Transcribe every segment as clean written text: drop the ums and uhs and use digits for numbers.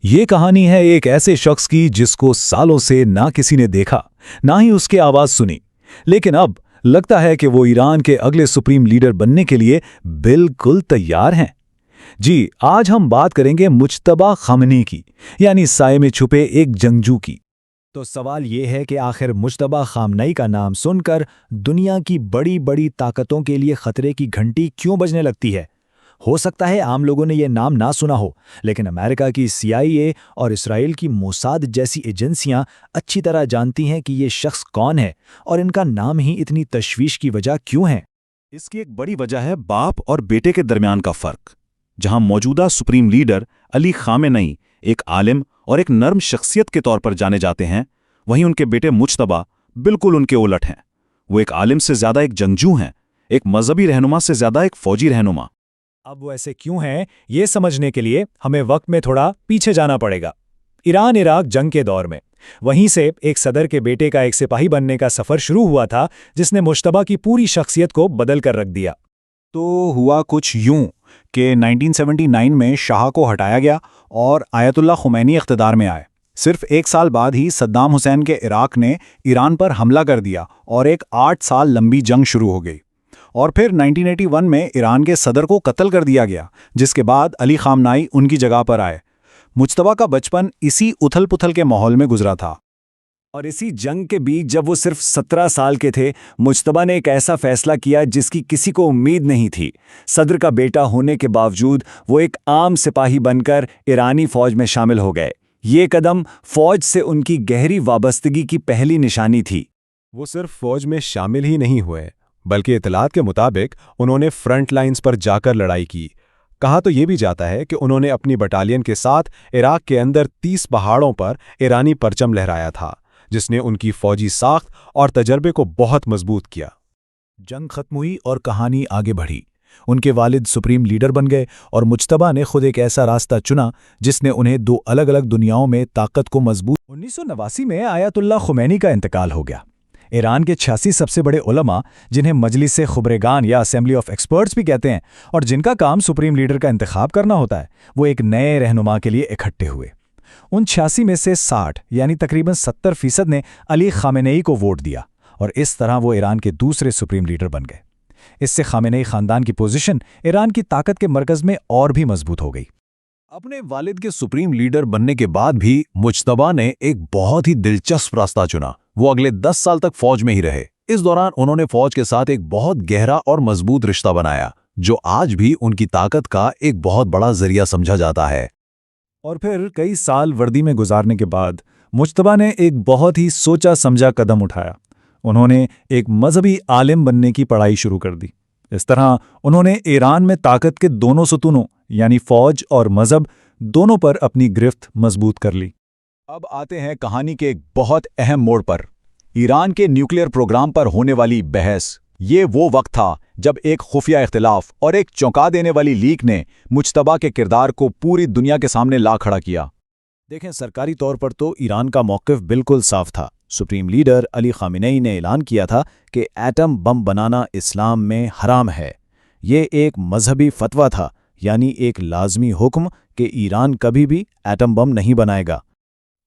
ये कहानी है एक ऐसे शख्स की जिसको सालों से ना किसी ने देखा, ना ही उसकी आवाज सुनी, लेकिन अब लगता है कि वो ईरान के अगले सुप्रीम लीडर बनने के लिए बिल्कुल तैयार हैं। जी, आज हम बात करेंगे मुज्तबा खामनेई की, यानी साये में छुपे एक जंगजू की। तो सवाल ये है कि आखिर मुज्तबा खामनेई का नाम सुनकर दुनिया की बड़ी बड़ी ताकतों के लिए खतरे की घंटी क्यों बजने लगती है? हो सकता है आम लोगों ने यह नाम ना सुना हो, लेकिन अमेरिका की CIA और इसराइल की मोसाद जैसी एजेंसियां अच्छी तरह जानती हैं कि ये शख्स कौन है और इनका नाम ही इतनी तशवीश की वजह क्यों है। इसकी एक बड़ी वजह है बाप और बेटे के दरमियान का फर्क। जहां मौजूदा सुप्रीम लीडर अली खामेनेई एक आलिम और एक नर्म शख्सियत के तौर पर जाने जाते हैं, वहीं उनके बेटे मुज्तबा बिल्कुल उनके उलट हैं। वो एक आलिम से ज्यादा एक जंगजू हैं, एक मजहबी रहनुमा से ज्यादा एक फौजी रहनुमा। अब वो ऐसे क्यों हैं, ये समझने के लिए हमें वक्त में थोड़ा पीछे जाना पड़ेगा। ईरान इराक जंग के दौर में वहीं से एक सदर के बेटे का एक सिपाही बनने का सफर शुरू हुआ था, जिसने मुज्तबा की पूरी शख्सियत को बदल कर रख दिया। तो हुआ कुछ यूं कि 1979 में शाह को हटाया गया और आयतुल्लाह खुमैनी इख्तिदार में आए। सिर्फ एक साल बाद ही सद्दाम हुसैन के इराक ने ईरान पर हमला कर दिया और एक 8 साल लंबी जंग शुरू हो गई। और फिर 1981 में ईरान के सदर को कत्ल कर दिया गया, जिसके बाद अली खामनेई उनकी जगह पर आए। मुज्तबा का बचपन इसी उथल पुथल के माहौल में गुजरा था। और इसी जंग के बीच जब वो सिर्फ 17 साल के थे, मुज्तबा ने एक ऐसा फैसला किया जिसकी किसी को उम्मीद नहीं थी। सदर का बेटा होने के बावजूद वो एक आम सिपाही बनकर ईरानी फौज में शामिल हो गए। ये कदम फौज से उनकी गहरी वाबस्तगी की पहली निशानी थी। वो सिर्फ फौज में शामिल ही नहीं हुए, बल्कि इतलात के मुताबिक उन्होंने फ्रंट लाइंस पर जाकर लड़ाई की। कहा तो ये भी जाता है कि उन्होंने अपनी बटालियन के साथ इराक के अंदर 30 पहाड़ों पर ईरानी परचम लहराया था, जिसने उनकी फौजी साख्त और तजर्बे को बहुत मजबूत किया। जंग खत्म हुई और कहानी आगे बढ़ी। उनके वालिद सुप्रीम लीडर बन गए और मुज्तबा ने खुद एक ऐसा रास्ता चुना जिसने उन्हें दो अलग अलग दुनियाओं में ताकत को मजबूत। 1989 में आयतुल्लाह खुमैनी का इंतकाल हो गया। ईरान के 86 सबसे बड़े उलमा, जिन्हें मजलिस खुबरेगान या असेंबली ऑफ एक्सपर्ट्स भी कहते हैं और जिनका काम सुप्रीम लीडर का इंतखाब करना होता है, वो एक नए रहनुमा के लिए इकट्ठे हुए। उन 86 में से 60 यानी तकरीबन 70% ने अली खामेनेई को वोट दिया और इस तरह वो ईरान के दूसरे सुप्रीम लीडर बन गए। इससे खामेनेई खानदान की पोजीशन ईरान की ताकत के मरकज में और भी मजबूत हो गई। अपने वालिद के सुप्रीम लीडर बनने के बाद भी मुज्तबा ने एक बहुत ही दिलचस्प रास्ता चुना। वो अगले 10 साल तक फौज में ही रहे। इस दौरान उन्होंने फौज के साथ एक बहुत गहरा और मजबूत रिश्ता बनाया, जो आज भी उनकी ताकत का एक बहुत बड़ा जरिया समझा जाता है। और फिर कई साल वर्दी में गुजारने के बाद मुज्तबा ने एक बहुत ही सोचा समझा कदम उठाया। उन्होंने एक मजहबी आलिम बनने की पढ़ाई शुरू कर दी। इस तरह उन्होंने ईरान में ताकत के दोनों सुतूनों यानी फौज और मजहब दोनों पर अपनी गिरफ्त मजबूत कर ली। अब आते हैं कहानी के एक बहुत अहम मोड़ पर, ईरान के न्यूक्लियर प्रोग्राम पर होने वाली बहस। ये वो वक्त था जब एक खुफिया इख्तिलाफ और एक चौंका देने वाली लीक ने मुज्तबा के किरदार को पूरी दुनिया के सामने ला खड़ा किया। देखें, सरकारी तौर पर तो ईरान का मौक़िफ़ बिल्कुल साफ था। सुप्रीम लीडर अली खामेनेई ने ऐलान किया था कि एटम बम बनाना इस्लाम में हराम है। ये एक मजहबी फतवा था, यानी एक लाजमी हुक्म कि ईरान कभी भी एटम बम नहीं बनाएगा।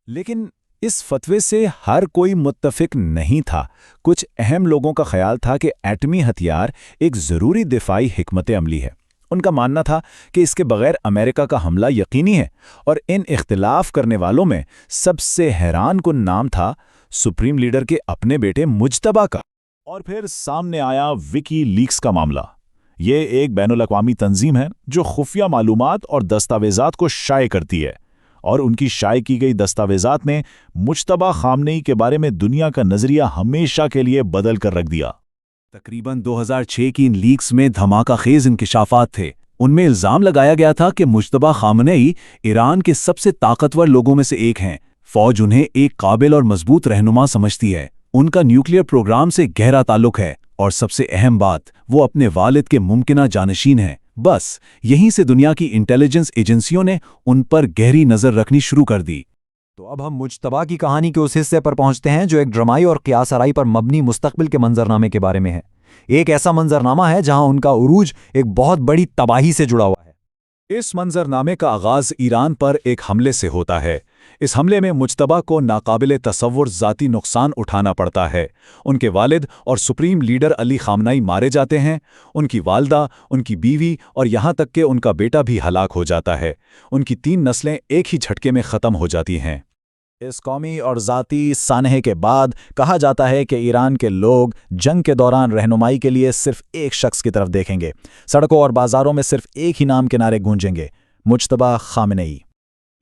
लेकिन इस फतवे से हर कोई मुत्तफिक नहीं था। कुछ अहम लोगों का ख्याल था कि एटमी हथियार एक ज़रूरी दिफाई हिकमत अमली है। उनका मानना था कि इसके बगैर अमेरिका का हमला यकीनी है। और इन इख्तिलाफ करने वालों में सबसे हैरान कुन नाम था सुप्रीम लीडर के अपने बेटे मुज्तबा का। और फिर सामने आया विकी लीक्स का मामला। ये एक बैनुल-अक़वामी तंजीम है जो खुफिया मालूमात और दस्तावेजात को शाये करती है, और उनकी शाये की गई दस्तावेजात ने मुज्तबा खामनेई के बारे में दुनिया का नजरिया हमेशा के लिए बदल कर रख दिया। तकरीबन 2006 की इन लीक्स में धमाकाखेज इंकिशाफात थे। उनमें इल्जाम लगाया गया था कि मुज्तबा खामनेई ईरान के सबसे ताकतवर लोगों में से एक हैं। फौज उन्हें एक काबिल और मजबूत रहनुमा समझती है। उनका न्यूक्लियर प्रोग्राम से गहरा ताल्लुक है और सबसे अहम बात, वो अपने वालिद के मुमकिना जानशीन हैं। बस यहीं से दुनिया की इंटेलिजेंस एजेंसियों ने उन पर गहरी नजर रखनी शुरू कर दी। तो अब हम मुज्तबा की कहानी के उस हिस्से पर पहुंचते हैं जो एक ड्रामाई और क़ियास आराई पर मबनी मुस्तकबिल के मंजरनामे के बारे में है। एक ऐसा मंजरनामा है जहां उनका उरूज एक बहुत बड़ी तबाही से जुड़ा हुआ है। इस मंजरनामे का आगाज ईरान पर एक हमले से होता है। इस हमले में मुज्तबा को नाकाबिले तसव्वुर ज़ाती नुकसान उठाना पड़ता है। उनके वालिद और सुप्रीम लीडर अली खामनेई मारे जाते हैं। उनकी वालदा, उनकी बीवी और यहाँ तक कि उनका बेटा भी हलाक हो जाता है। उनकी 3 नस्लें एक ही झटके में ख़त्म हो जाती हैं। इस कौमी और ज़ाती सानहे के बाद कहा जाता है कि ईरान के लोग जंग के दौरान रहनुमाई के लिए सिर्फ एक शख्स की तरफ देखेंगे। सड़कों और बाजारों में सिर्फ एक ही नाम के नारे गूंजेंगे, मुज्तबा खामनेई।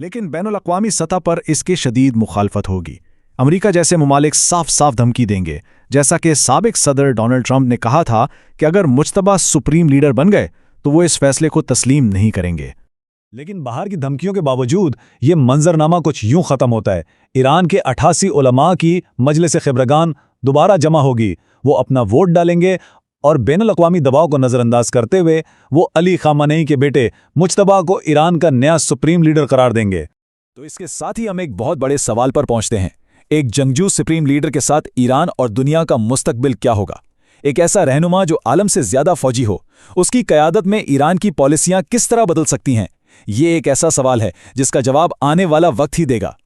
लेकिन बैनुल-अक़वामी सतह पर इसकी शदीद मुखालफत होगी। अमेरिका जैसे ममालिक साफ साफ धमकी देंगे, जैसा कि साबिक सदर डोनाल्ड ट्रंप ने कहा था कि अगर मुज्तबा सुप्रीम लीडर बन गए तो वो इस फैसले को तस्लीम नहीं करेंगे। लेकिन बाहर की धमकियों के बावजूद ये मंजरनामा कुछ यूं ख़त्म होता है। ईरान के 88 उलमा की मजलिस ख़िब्रगान दोबारा जमा होगी। वो अपना वोट डालेंगे और बैनुल-अक़वामी दबाव को नज़रअंदाज करते हुए वो अली खामनेई के बेटे मुज्तबा को ईरान का नया सुप्रीम लीडर करार देंगे। तो इसके साथ ही हम एक बहुत बड़े सवाल पर पहुंचते हैं। एक जंगजू सुप्रीम लीडर के साथ ईरान और दुनिया का मुस्तकबिल क्या होगा? एक ऐसा रहनुमा जो आलम से ज़्यादा फौजी हो, उसकी क़यादत में ईरान की पॉलिसियां किस तरह बदल सकती हैं? ये एक ऐसा सवाल है जिसका जवाब आने वाला वक्त ही देगा।